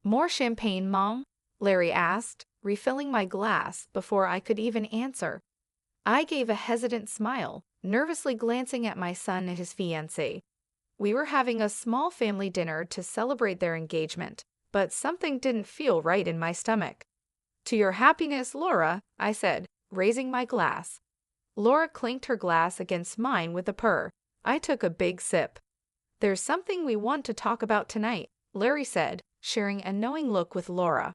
More champagne, Mom? Larry asked, refilling my glass before I could even answer. I gave a hesitant smile, nervously glancing at my son and his fiancée. We were having a small family dinner to celebrate their engagement, but something didn't feel right in my stomach. To your happiness, Laura, I said, raising my glass. Laura clinked her glass against mine with a purr. I took a big sip. There's something we want to talk about tonight, Larry said, sharing a knowing look with Laura.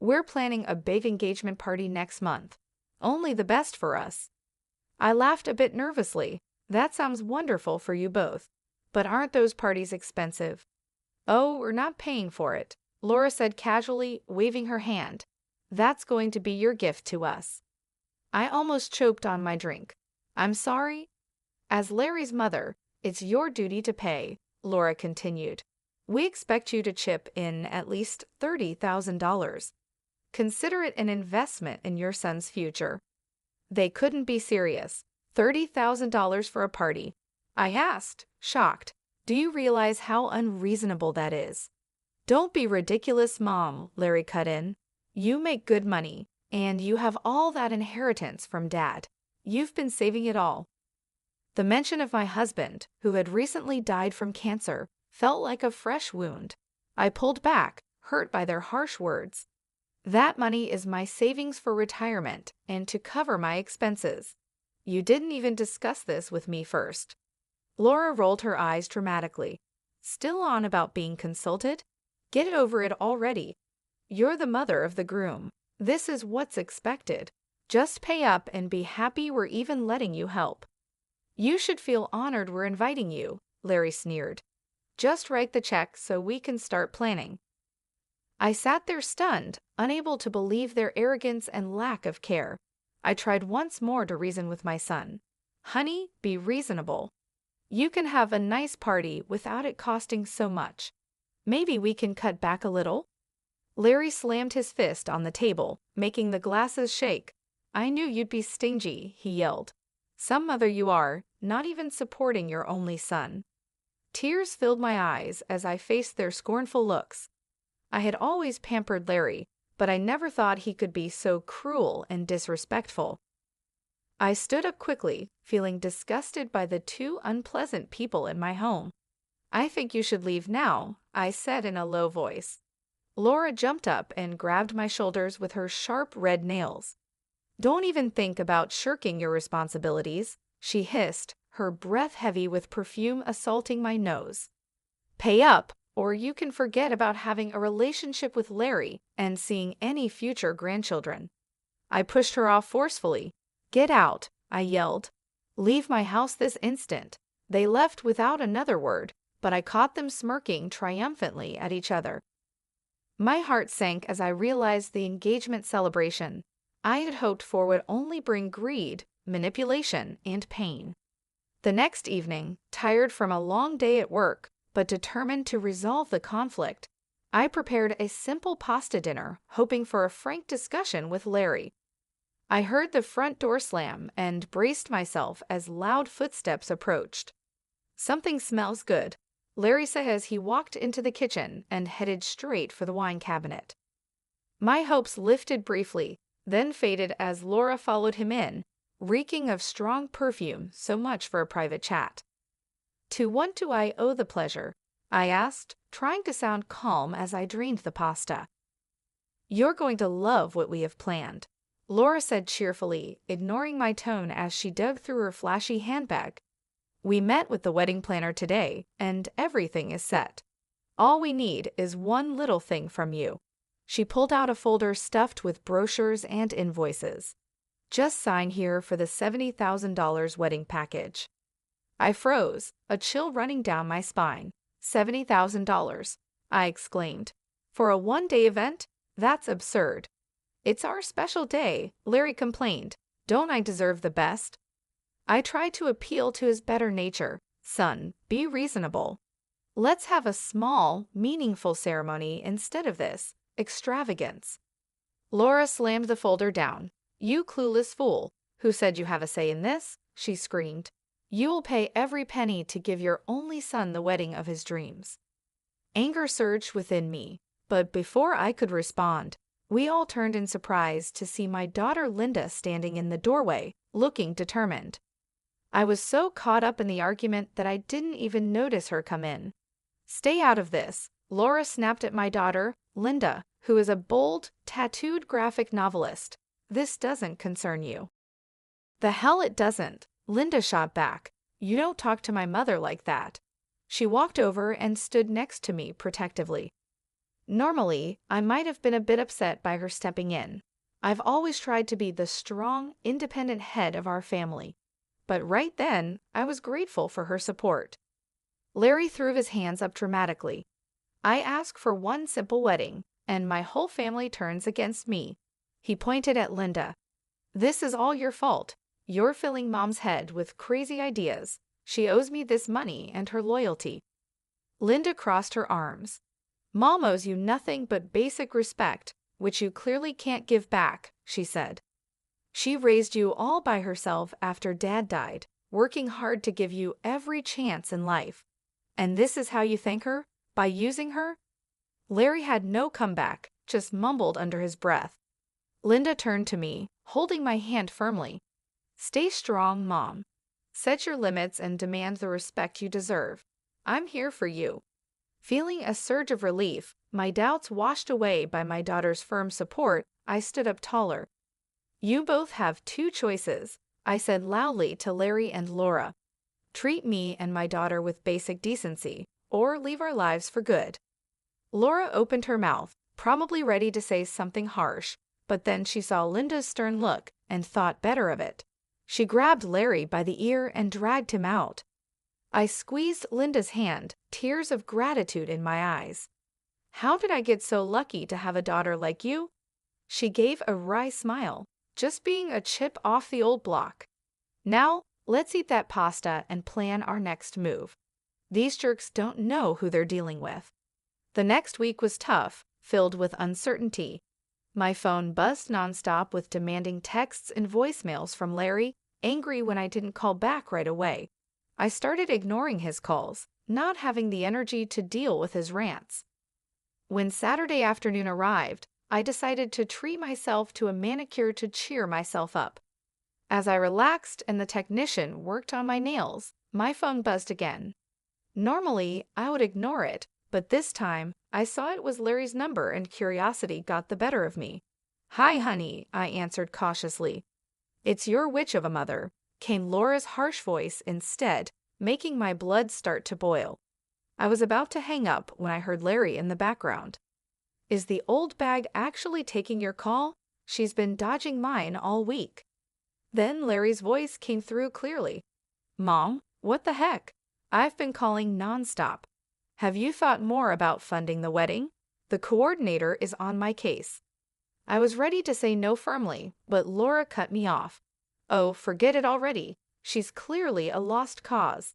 We're planning a big engagement party next month. Only the best for us. I laughed a bit nervously. That sounds wonderful for you both. But aren't those parties expensive? Oh, we're not paying for it, Laura said casually, waving her hand. That's going to be your gift to us. I almost choked on my drink. I'm sorry? As Larry's mother, it's your duty to pay, Laura continued. We expect you to chip in at least $30,000. Consider it an investment in your son's future. They couldn't be serious. $30,000 for a party. I asked, shocked. Do you realize how unreasonable that is? Don't be ridiculous, Mom, Larry cut in. You make good money, and you have all that inheritance from Dad. You've been saving it all. The mention of my husband, who had recently died from cancer, felt like a fresh wound. I pulled back, hurt by their harsh words. That money is my savings for retirement and to cover my expenses. You didn't even discuss this with me first. Laura rolled her eyes dramatically. Still on about being consulted? Get over it already. You're the mother of the groom. This is what's expected. Just pay up and be happy we're even letting you help. You should feel honored we're inviting you, Larry sneered. Just write the check so we can start planning. I sat there stunned, unable to believe their arrogance and lack of care. I tried once more to reason with my son. Honey, be reasonable. You can have a nice party without it costing so much. Maybe we can cut back a little? Larry slammed his fist on the table, making the glasses shake. I knew you'd be stingy, he yelled. Some mother you are, not even supporting your only son. Tears filled my eyes as I faced their scornful looks. I had always pampered Larry, but I never thought he could be so cruel and disrespectful. I stood up quickly, feeling disgusted by the two unpleasant people in my home. I think you should leave now, I said in a low voice. Laura jumped up and grabbed my shoulders with her sharp red nails. Don't even think about shirking your responsibilities, she hissed, her breath heavy with perfume assaulting my nose. Pay up, or you can forget about having a relationship with Larry and seeing any future grandchildren. I pushed her off forcefully. Get out, I yelled. Leave my house this instant. They left without another word, but I caught them smirking triumphantly at each other. My heart sank as I realized the engagement celebration I had hoped for would only bring greed, manipulation, and pain. The next evening, tired from a long day at work, but determined to resolve the conflict, I prepared a simple pasta dinner, hoping for a frank discussion with Larry. I heard the front door slam and braced myself as loud footsteps approached. Something smells good, Larry said as he walked into the kitchen and headed straight for the wine cabinet. My hopes lifted briefly, then faded as Laura followed him in, reeking of strong perfume. So much for a private chat. To what do I owe the pleasure? I asked, trying to sound calm as I drained the pasta. You're going to love what we have planned, Laura said cheerfully, ignoring my tone as she dug through her flashy handbag. We met with the wedding planner today, and everything is set. All we need is one little thing from you. She pulled out a folder stuffed with brochures and invoices. Just sign here for the $70,000 wedding package. I froze, a chill running down my spine. $70,000, I exclaimed. For a one-day event? That's absurd. It's our special day, Larry complained. Don't I deserve the best? I tried to appeal to his better nature. Son, be reasonable. Let's have a small, meaningful ceremony instead of this extravagance. Laura slammed the folder down. You clueless fool. Who said you have a say in this? She screamed. You will pay every penny to give your only son the wedding of his dreams. Anger surged within me. But before I could respond, we all turned in surprise to see my daughter Linda standing in the doorway, looking determined. I was so caught up in the argument that I didn't even notice her come in. "Stay out of this," Laura snapped at my daughter, Linda, who is a bold, tattooed graphic novelist. "This doesn't concern you." "The hell it doesn't," Linda shot back. "You don't talk to my mother like that." She walked over and stood next to me protectively. Normally, I might have been a bit upset by her stepping in. I've always tried to be the strong, independent head of our family. But right then, I was grateful for her support. Larry threw his hands up dramatically. "I ask for one simple wedding, and my whole family turns against me." He pointed at Linda. "This is all your fault. You're filling Mom's head with crazy ideas. She owes me this money and her loyalty." Linda crossed her arms. "Mom owes you nothing but basic respect, which you clearly can't give back," she said. "She raised you all by herself after Dad died, working hard to give you every chance in life. And this is how you thank her? By using her?" Larry had no comeback, just mumbled under his breath. Linda turned to me, holding my hand firmly. "Stay strong, Mom. Set your limits and demand the respect you deserve. I'm here for you." Feeling a surge of relief, my doubts washed away by my daughter's firm support, I stood up taller. "You both have two choices," I said loudly to Larry and Laura. "Treat me and my daughter with basic decency, or leave our lives for good." Laura opened her mouth, probably ready to say something harsh, but then she saw Linda's stern look and thought better of it. She grabbed Larry by the ear and dragged him out. I squeezed Linda's hand, tears of gratitude in my eyes. "How did I get so lucky to have a daughter like you?" She gave a wry smile, "Just being a chip off the old block. Now, let's eat that pasta and plan our next move. These jerks don't know who they're dealing with." The next week was tough, filled with uncertainty. My phone buzzed nonstop with demanding texts and voicemails from Larry, angry when I didn't call back right away. I started ignoring his calls, not having the energy to deal with his rants. When Saturday afternoon arrived, I decided to treat myself to a manicure to cheer myself up. As I relaxed and the technician worked on my nails, my phone buzzed again. Normally, I would ignore it, but this time, I saw it was Larry's number and curiosity got the better of me. "Hi, honey," I answered cautiously. "It's your witch of a mother," came Laura's harsh voice instead, making my blood start to boil. I was about to hang up when I heard Larry in the background. "Is the old bag actually taking your call? She's been dodging mine all week." Then Larry's voice came through clearly. "Mom, what the heck? I've been calling nonstop. Have you thought more about funding the wedding? The coordinator is on my case." I was ready to say no firmly, but Laura cut me off. "Oh, forget it already. She's clearly a lost cause."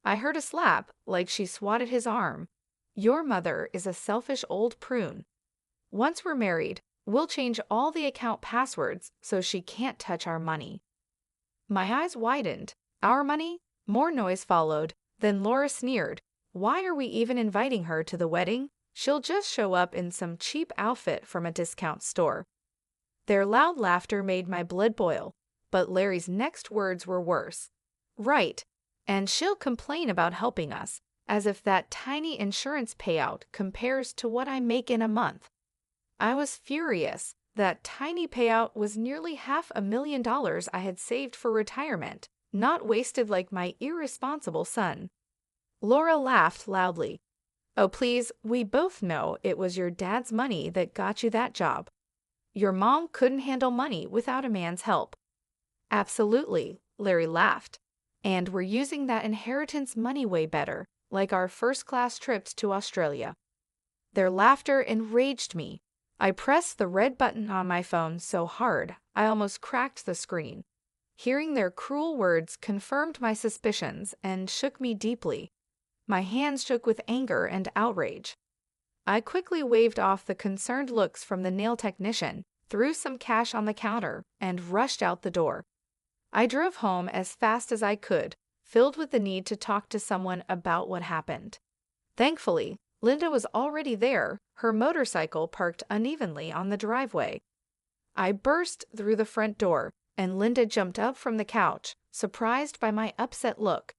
I heard a slap, like she swatted his arm. "Your mother is a selfish old prune. Once we're married, we'll change all the account passwords so she can't touch our money." My eyes widened. "Our money?" More noise followed. Then Laura sneered. "Why are we even inviting her to the wedding? She'll just show up in some cheap outfit from a discount store." Their loud laughter made my blood boil, but Larry's next words were worse. "Right. And she'll complain about helping us, as if that tiny insurance payout compares to what I make in a month." I was furious. That tiny payout was nearly $500,000 I had saved for retirement, not wasted like my irresponsible son. Laura laughed loudly. "Oh, please, we both know it was your dad's money that got you that job. Your mom couldn't handle money without a man's help." "Absolutely," Larry laughed. "And we're using that inheritance money way better, like our first-class trips to Australia." Their laughter enraged me. I pressed the red button on my phone so hard I almost cracked the screen. Hearing their cruel words confirmed my suspicions and shook me deeply. My hands shook with anger and outrage. I quickly waved off the concerned looks from the nail technician, threw some cash on the counter, and rushed out the door. I drove home as fast as I could, filled with the need to talk to someone about what happened. Thankfully, Linda was already there, her motorcycle parked unevenly on the driveway. I burst through the front door, and Linda jumped up from the couch, surprised by my upset look.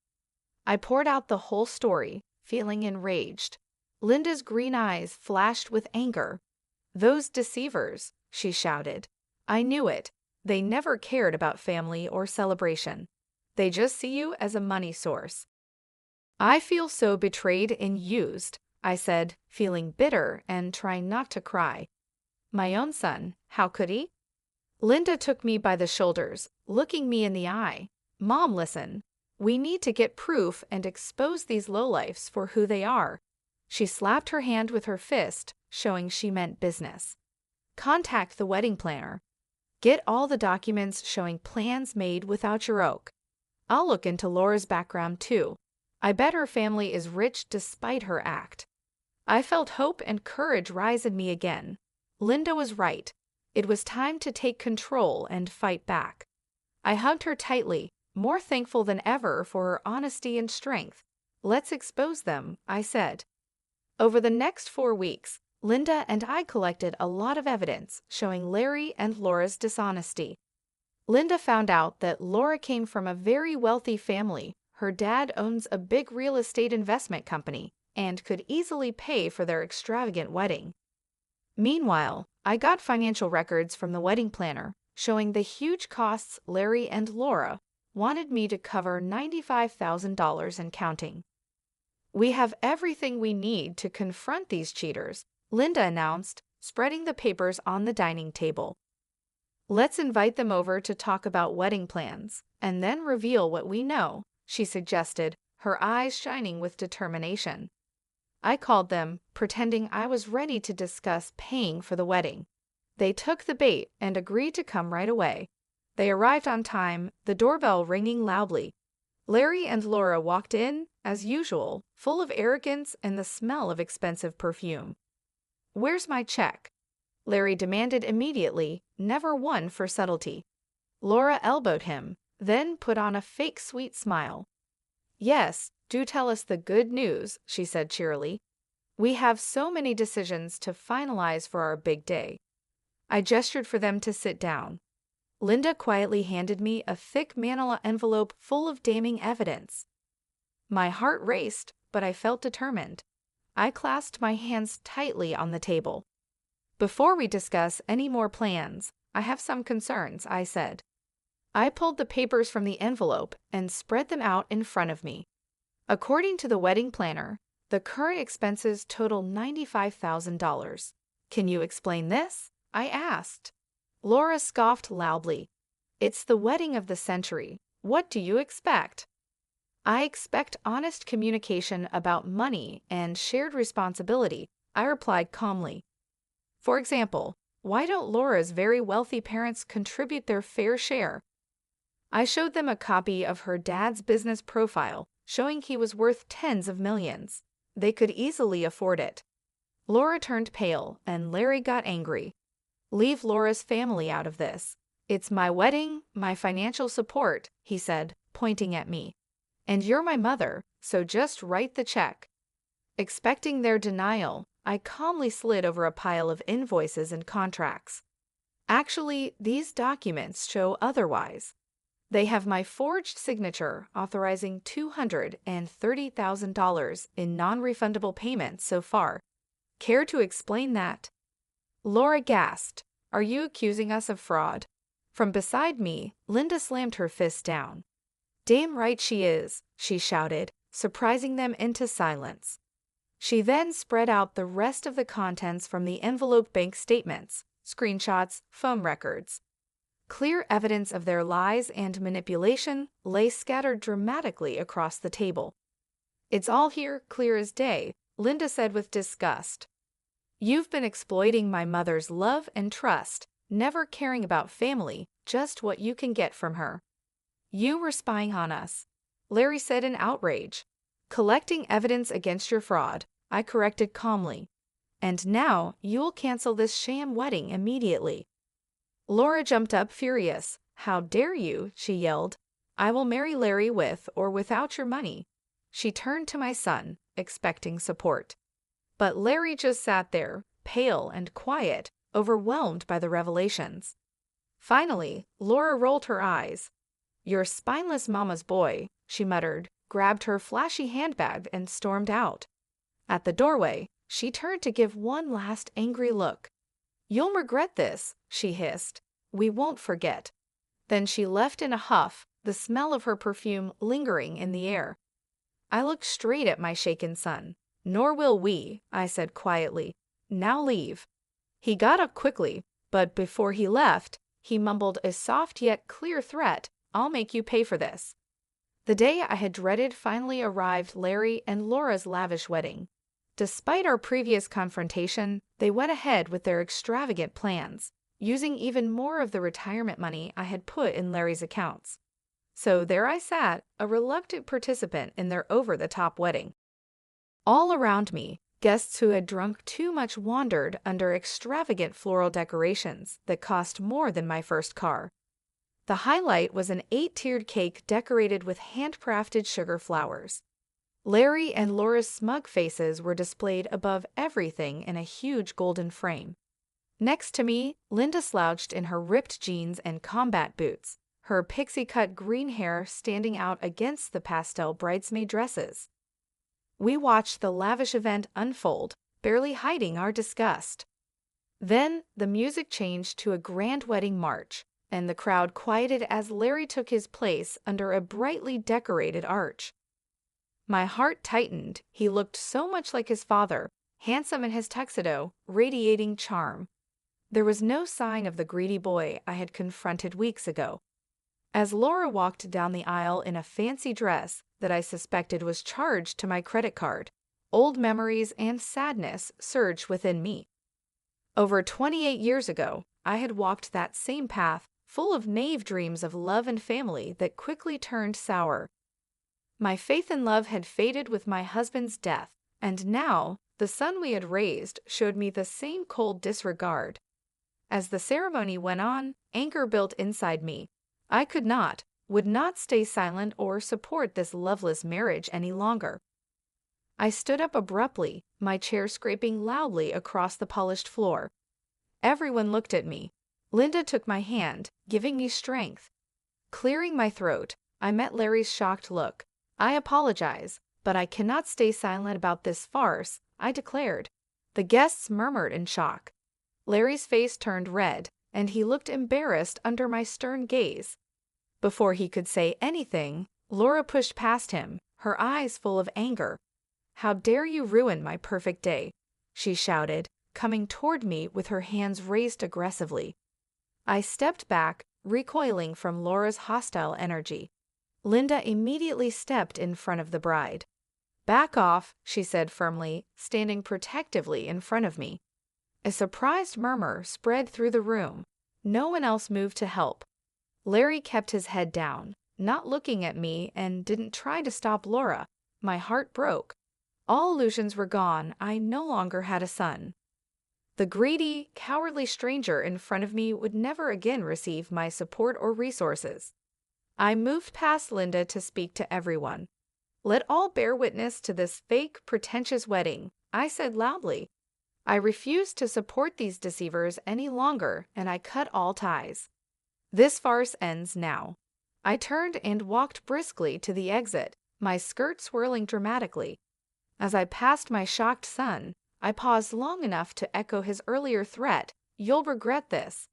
I poured out the whole story, feeling enraged. Linda's green eyes flashed with anger. "Those deceivers," she shouted. "I knew it. They never cared about family or celebration. They just see you as a money source." "I feel so betrayed and used," I said, feeling bitter and trying not to cry. "My own son, how could he?" Linda took me by the shoulders, looking me in the eye. "Mom, listen. We need to get proof and expose these lowlifes for who they are." She slapped her hand with her fist, showing she meant business. "Contact the wedding planner. Get all the documents showing plans made without your oak. I'll look into Laura's background too. I bet her family is rich despite her act." I felt hope and courage rise in me again. Linda was right. It was time to take control and fight back. I hugged her tightly, more thankful than ever for her honesty and strength. "Let's expose them," I said. Over the next 4 weeks, Linda and I collected a lot of evidence showing Larry and Laura's dishonesty. Linda found out that Laura came from a very wealthy family. Her dad owns a big real estate investment company and could easily pay for their extravagant wedding. Meanwhile, I got financial records from the wedding planner showing the huge costs Larry and Laura wanted me to cover $95,000 and counting. "We have everything we need to confront these cheaters," Linda announced, spreading the papers on the dining table. "Let's invite them over to talk about wedding plans, and then reveal what we know," she suggested, her eyes shining with determination. I called them, pretending I was ready to discuss paying for the wedding. They took the bait and agreed to come right away. They arrived on time, the doorbell ringing loudly. Larry and Laura walked in, as usual, full of arrogance and the smell of expensive perfume. "Where's my check?" Larry demanded immediately, never one for subtlety. Laura elbowed him, then put on a fake sweet smile. "Yes, do tell us the good news," she said cheerily. "We have so many decisions to finalize for our big day." I gestured for them to sit down. Linda quietly handed me a thick manila envelope full of damning evidence. My heart raced, but I felt determined. I clasped my hands tightly on the table. "Before we discuss any more plans, I have some concerns," I said. I pulled the papers from the envelope and spread them out in front of me. According to the wedding planner, the current expenses total $95,000. "Can you explain this?" I asked. Laura scoffed loudly. "It's the wedding of the century. What do you expect?" "I expect honest communication about money and shared responsibility," I replied calmly. "For example, why don't Laura's very wealthy parents contribute their fair share?" I showed them a copy of her dad's business profile, showing he was worth tens of millions. They could easily afford it. Laura turned pale, and Larry got angry. "Leave Laura's family out of this. It's my wedding, my financial support," he said, pointing at me. "And you're my mother, so just write the check." Expecting their denial, I calmly slid over a pile of invoices and contracts. "Actually, these documents show otherwise. They have my forged signature authorizing $230,000 in non-refundable payments so far. Care to explain that?" Laura gasped. "Are you accusing us of fraud?" From beside me, Linda slammed her fist down. "Damn right she is," she shouted, surprising them into silence. She then spread out the rest of the contents from the envelope bank statements, screenshots, phone records. Clear evidence of their lies and manipulation lay scattered dramatically across the table. "It's all here, clear as day," Linda said with disgust. "You've been exploiting my mother's love and trust, never caring about family, just what you can get from her." "You were spying on us," Larry said in outrage. "Collecting evidence against your fraud," I corrected calmly. "And now you'll cancel this sham wedding immediately." Laura jumped up furious. "How dare you?" she yelled. "I will marry Larry with or without your money." She turned to my son, expecting support. But Larry just sat there, pale and quiet, overwhelmed by the revelations. Finally, Laura rolled her eyes. "Your spineless mama's boy," she muttered, grabbed her flashy handbag and stormed out. At the doorway, she turned to give one last angry look. "You'll regret this," she hissed. "We won't forget." Then she left in a huff, the smell of her perfume lingering in the air. I looked straight at my shaken son. "Nor will we," I said quietly. "Now leave." He got up quickly, but before he left, he mumbled a soft yet clear threat: "I'll make you pay for this." The day I had dreaded finally arrived: Larry and Laura's lavish wedding. Despite our previous confrontation, they went ahead with their extravagant plans, using even more of the retirement money I had put in Larry's accounts. So there I sat, a reluctant participant in their over-the-top wedding. All around me, guests who had drunk too much wandered under extravagant floral decorations that cost more than my first car. The highlight was an 8-tiered cake decorated with handcrafted sugar flowers. Larry and Laura's smug faces were displayed above everything in a huge golden frame. Next to me, Linda slouched in her ripped jeans and combat boots, her pixie-cut green hair standing out against the pastel bridesmaid dresses. We watched the lavish event unfold, barely hiding our disgust. Then the music changed to a grand wedding march, and the crowd quieted as Larry took his place under a brightly decorated arch. My heart tightened. He looked so much like his father, handsome in his tuxedo, radiating charm. There was no sign of the greedy boy I had confronted weeks ago. As Laura walked down the aisle in a fancy dress that I suspected was charged to my credit card, old memories and sadness surged within me. Over 28 years ago, I had walked that same path, full of naive dreams of love and family that quickly turned sour. My faith in love had faded with my husband's death, and now the son we had raised showed me the same cold disregard. As the ceremony went on, anger built inside me. I would not stay silent or support this loveless marriage any longer. I stood up abruptly, my chair scraping loudly across the polished floor. Everyone looked at me. Linda took my hand, giving me strength. Clearing my throat, I met Larry's shocked look. "I apologize, but I cannot stay silent about this farce," I declared. The guests murmured in shock. Larry's face turned red, and he looked embarrassed under my stern gaze. Before he could say anything, Laura pushed past him, her eyes full of anger. "How dare you ruin my perfect day?" she shouted, coming toward me with her hands raised aggressively. I stepped back, recoiling from Laura's hostile energy. Linda immediately stepped in front of the bride. "Back off," she said firmly, standing protectively in front of me. A surprised murmur spread through the room. No one else moved to help. Larry kept his head down, not looking at me, and didn't try to stop Laura. My heart broke. All illusions were gone. I no longer had a son. The greedy, cowardly stranger in front of me would never again receive my support or resources. I moved past Linda to speak to everyone. "Let all bear witness to this fake, pretentious wedding," I said loudly. I refused to support these deceivers any longer, and I cut all ties. This farce ends now. I turned and walked briskly to the exit, my skirt swirling dramatically. As I passed my shocked son, I paused long enough to echo his earlier threat: "You'll regret this."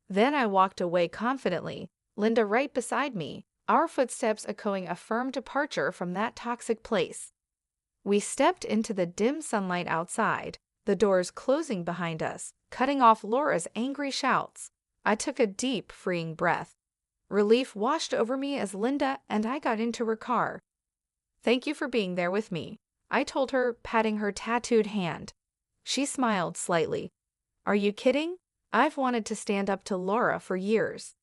Then I walked away confidently, Linda right beside me, our footsteps echoing a firm departure from that toxic place. We stepped into the dim sunlight outside, the doors closing behind us, cutting off Laura's angry shouts. I took a deep, freeing breath. Relief washed over me as Linda and I got into her car. "Thank you for being there with me," I told her, patting her tattooed hand. She smiled slightly. "Are you kidding? I've wanted to stand up to Laura for years."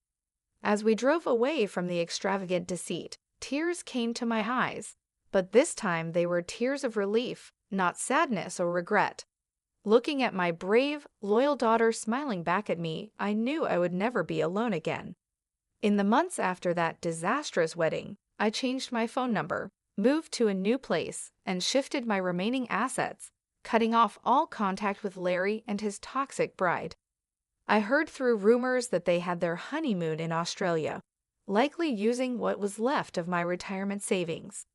As we drove away from the extravagant deceit, tears came to my eyes, but this time they were tears of relief, not sadness or regret. Looking at my brave, loyal daughter smiling back at me, I knew I would never be alone again. In the months after that disastrous wedding, I changed my phone number, moved to a new place, and shifted my remaining assets, cutting off all contact with Larry and his toxic bride. I heard through rumors that they had their honeymoon in Australia, likely using what was left of my retirement savings.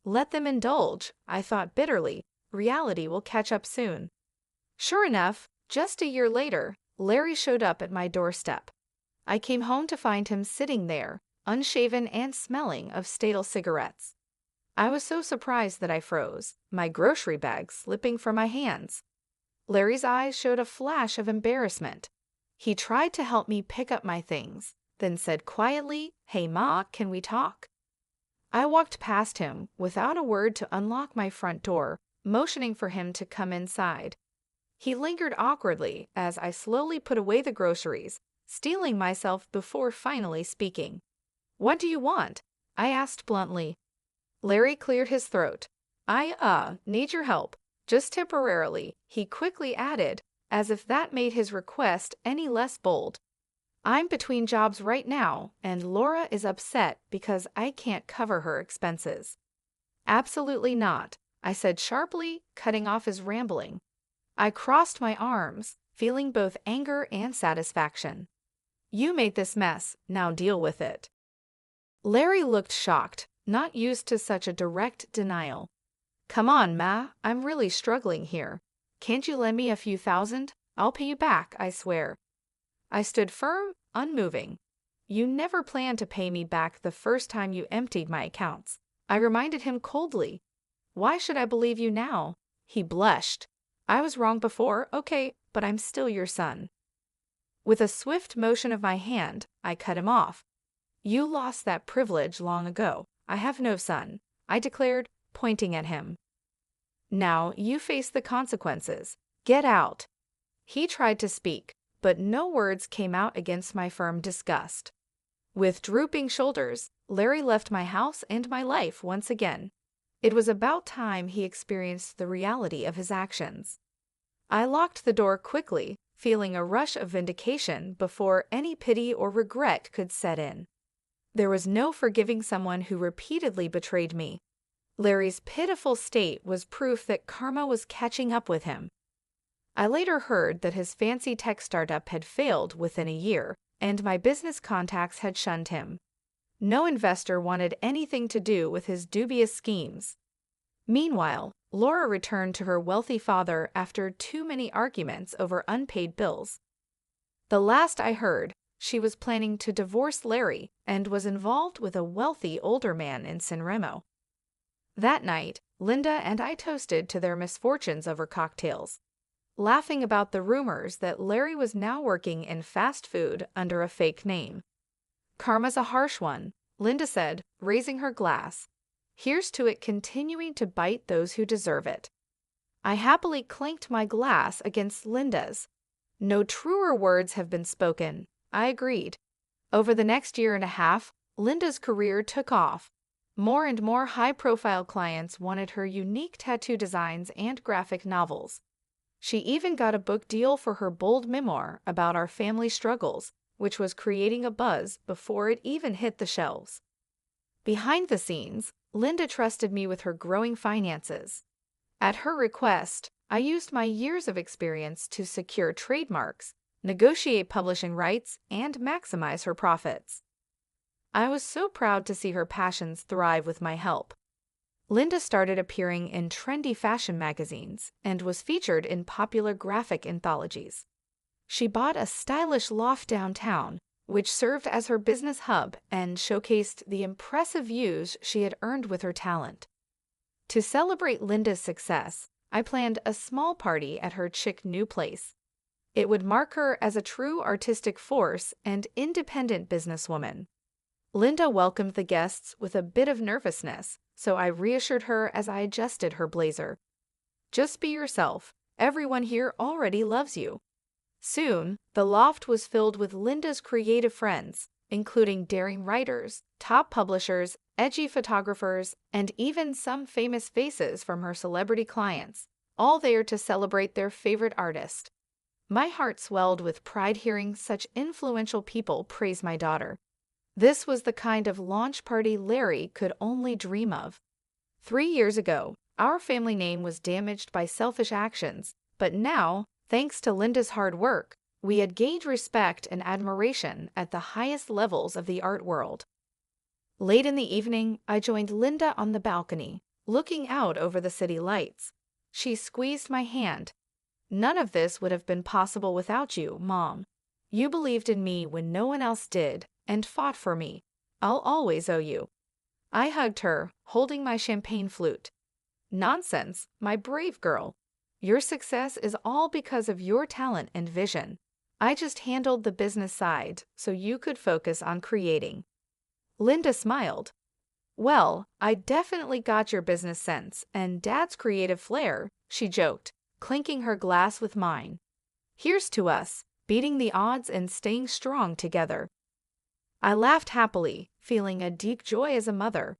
Let them indulge, I thought bitterly. Reality will catch up soon. Sure enough, just a year later, Larry showed up at my doorstep. I came home to find him sitting there, unshaven and smelling of stale cigarettes. I was so surprised that I froze, my grocery bag slipping from my hands. Larry's eyes showed a flash of embarrassment. He tried to help me pick up my things, then said quietly, "Hey Ma, can we talk?" I walked past him without a word to unlock my front door, motioning for him to come inside. He lingered awkwardly as I slowly put away the groceries, steeling myself before finally speaking. "What do you want?" I asked bluntly. Larry cleared his throat. "I need your help, just temporarily," he quickly added, as if that made his request any less bold. "I'm between jobs right now, and Laura is upset because I can't cover her expenses." "Absolutely not," I said sharply, cutting off his rambling. I crossed my arms, feeling both anger and satisfaction. "You made this mess, now deal with it." Larry looked shocked, not used to such a direct denial. "Come on, Ma, I'm really struggling here. Can't you lend me a few thousand? I'll pay you back, I swear." I stood firm, unmoving. "You never planned to pay me back the first time you emptied my accounts," I reminded him coldly. "Why should I believe you now?" He blushed. "I was wrong before, okay, but I'm still your son." With a swift motion of my hand, I cut him off. "You lost that privilege long ago. I have no son," I declared, pointing at him. "Now you face the consequences. Get out." He tried to speak, but no words came out against my firm disgust. With drooping shoulders, Larry left my house and my life once again. It was about time he experienced the reality of his actions. I locked the door quickly, feeling a rush of vindication before any pity or regret could set in. There was no forgiving someone who repeatedly betrayed me. Larry's pitiful state was proof that karma was catching up with him. I later heard that his fancy tech startup had failed within a year, and my business contacts had shunned him. No investor wanted anything to do with his dubious schemes. Meanwhile, Laura returned to her wealthy father after too many arguments over unpaid bills. The last I heard, she was planning to divorce Larry and was involved with a wealthy older man in San Remo. That night, Linda and I toasted to their misfortunes over cocktails, laughing about the rumors that Larry was now working in fast food under a fake name. "Karma's a harsh one," Linda said, raising her glass. "Here's to it continuing to bite those who deserve it." I happily clanked my glass against Linda's. "No truer words have been spoken," I agreed. Over the next year and a half, Linda's career took off. More and more high-profile clients wanted her unique tattoo designs and graphic novels. She even got a book deal for her bold memoir about our family struggles, which was creating a buzz before it even hit the shelves. Behind the scenes, Linda trusted me with her growing finances. At her request, I used my years of experience to secure trademarks, negotiate publishing rights, and maximize her profits. I was so proud to see her passions thrive with my help. Linda started appearing in trendy fashion magazines and was featured in popular graphic anthologies. She bought a stylish loft downtown, which served as her business hub and showcased the impressive views she had earned with her talent. To celebrate Linda's success, I planned a small party at her chic new place. It would mark her as a true artistic force and independent businesswoman. Linda welcomed the guests with a bit of nervousness, so I reassured her as I adjusted her blazer. "Just be yourself. Everyone here already loves you." Soon, the loft was filled with Linda's creative friends, including daring writers, top publishers, edgy photographers, and even some famous faces from her celebrity clients, all there to celebrate their favorite artist. My heart swelled with pride hearing such influential people praise my daughter. This was the kind of launch party Larry could only dream of. 3 years ago, Our family name was damaged by selfish actions, but now, thanks to Linda's hard work, we had gained respect and admiration at the highest levels of the art world. Late in the evening, I joined Linda on the balcony, looking out over the city lights. She squeezed my hand. "None of this would have been possible without you, Mom. You believed in me when no one else did, and fought for me. I'll always owe you." I hugged her, holding my champagne flute. "Nonsense, my brave girl. Your success is all because of your talent and vision. I just handled the business side so you could focus on creating." Linda smiled. "Well, I definitely got your business sense and Dad's creative flair," she joked, clinking her glass with mine. "Here's to us, beating the odds and staying strong together." I laughed happily, feeling a deep joy as a mother.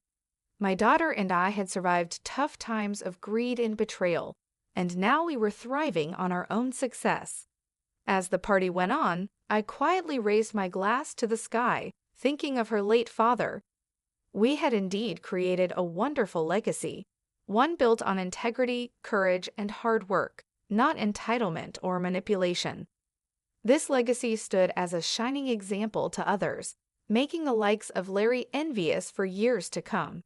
My daughter and I had survived tough times of greed and betrayal, and now we were thriving on our own success. As the party went on, I quietly raised my glass to the sky, thinking of her late father. We had indeed created a wonderful legacy, one built on integrity, courage, and hard work, not entitlement or manipulation. This legacy stood as a shining example to others, making the likes of Larry envious for years to come.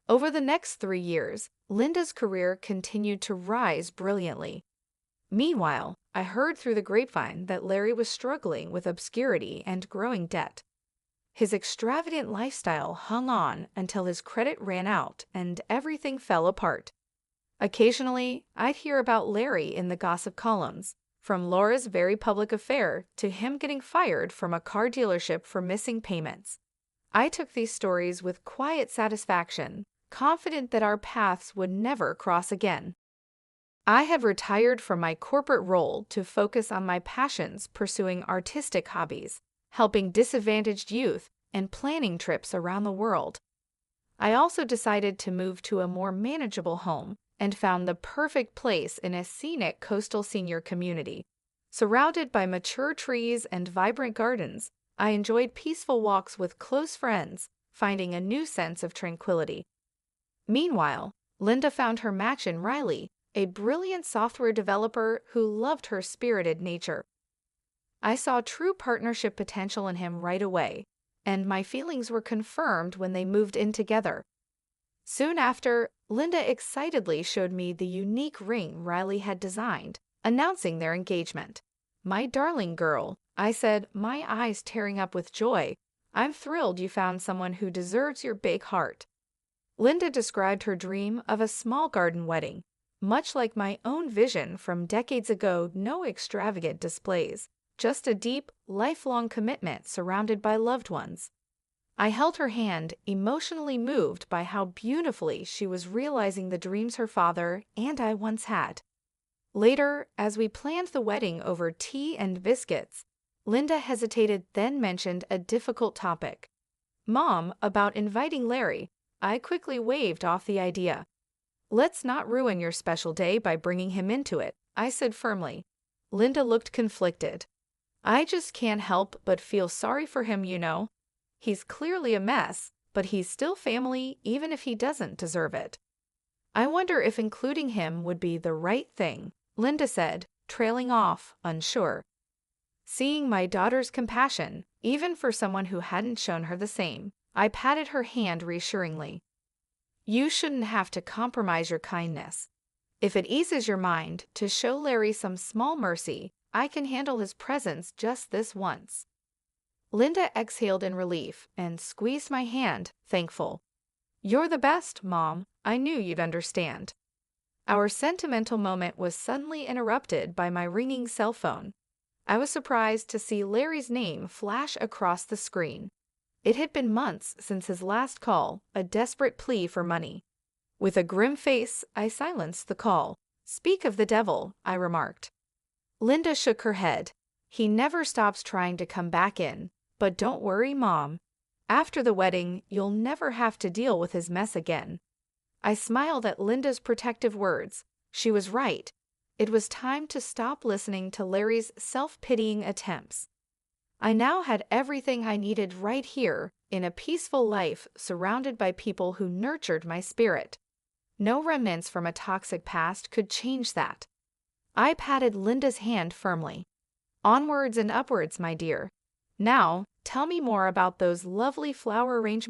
Over the next 3 years, Linda's career continued to rise brilliantly. Meanwhile, I heard through the grapevine that Larry was struggling with obscurity and growing debt. His extravagant lifestyle hung on until his credit ran out and everything fell apart. Occasionally, I'd hear about Larry in the gossip columns, from Laura's very public affair to him getting fired from a car dealership for missing payments. I took these stories with quiet satisfaction, confident that our paths would never cross again. I had retired from my corporate role to focus on my passions, pursuing artistic hobbies, helping disadvantaged youth, and planning trips around the world. I also decided to move to a more manageable home and found the perfect place in a scenic coastal senior community. Surrounded by mature trees and vibrant gardens, I enjoyed peaceful walks with close friends, finding a new sense of tranquility. Meanwhile, Linda found her match in Riley, a brilliant software developer who loved her spirited nature. I saw true partnership potential in him right away, and my feelings were confirmed when they moved in together. Soon after, Linda excitedly showed me the unique ring Riley had designed, announcing their engagement. "My darling girl," I said, my eyes tearing up with joy, "I'm thrilled you found someone who deserves your big heart." Linda described her dream of a small garden wedding, much like my own vision from decades ago. No extravagant displays, just a deep, lifelong commitment surrounded by loved ones. I held her hand, emotionally moved by how beautifully she was realizing the dreams her father and I once had. Later, as we planned the wedding over tea and biscuits, Linda hesitated, then mentioned a difficult topic. "Mom, about inviting Larry." I quickly waved off the idea. "Let's not ruin your special day by bringing him into it," I said firmly. Linda looked conflicted. "I just can't help but feel sorry for him, you know. He's clearly a mess, but he's still family even if he doesn't deserve it." "I wonder if including him would be the right thing," Linda said, trailing off, unsure. Seeing my daughter's compassion, even for someone who hadn't shown her the same, I patted her hand reassuringly. "You shouldn't have to compromise your kindness. If it eases your mind to show Larry some small mercy, I can handle his presence just this once." Linda exhaled in relief and squeezed my hand, thankful. "You're the best, Mom. I knew you'd understand." Our sentimental moment was suddenly interrupted by my ringing cell phone. I was surprised to see Larry's name flash across the screen. It had been months since his last call, a desperate plea for money. With a grim face, I silenced the call. "Speak of the devil," I remarked. Linda shook her head. "He never stops trying to come back in. But don't worry, Mom. After the wedding, you'll never have to deal with his mess again." I smiled at Linda's protective words. She was right. It was time to stop listening to Larry's self-pitying attempts. I now had everything I needed right here, in a peaceful life surrounded by people who nurtured my spirit. No remnants from a toxic past could change that. I patted Linda's hand firmly. Onwards and upwards, my dear. Now, tell me more about those lovely flower arrangements.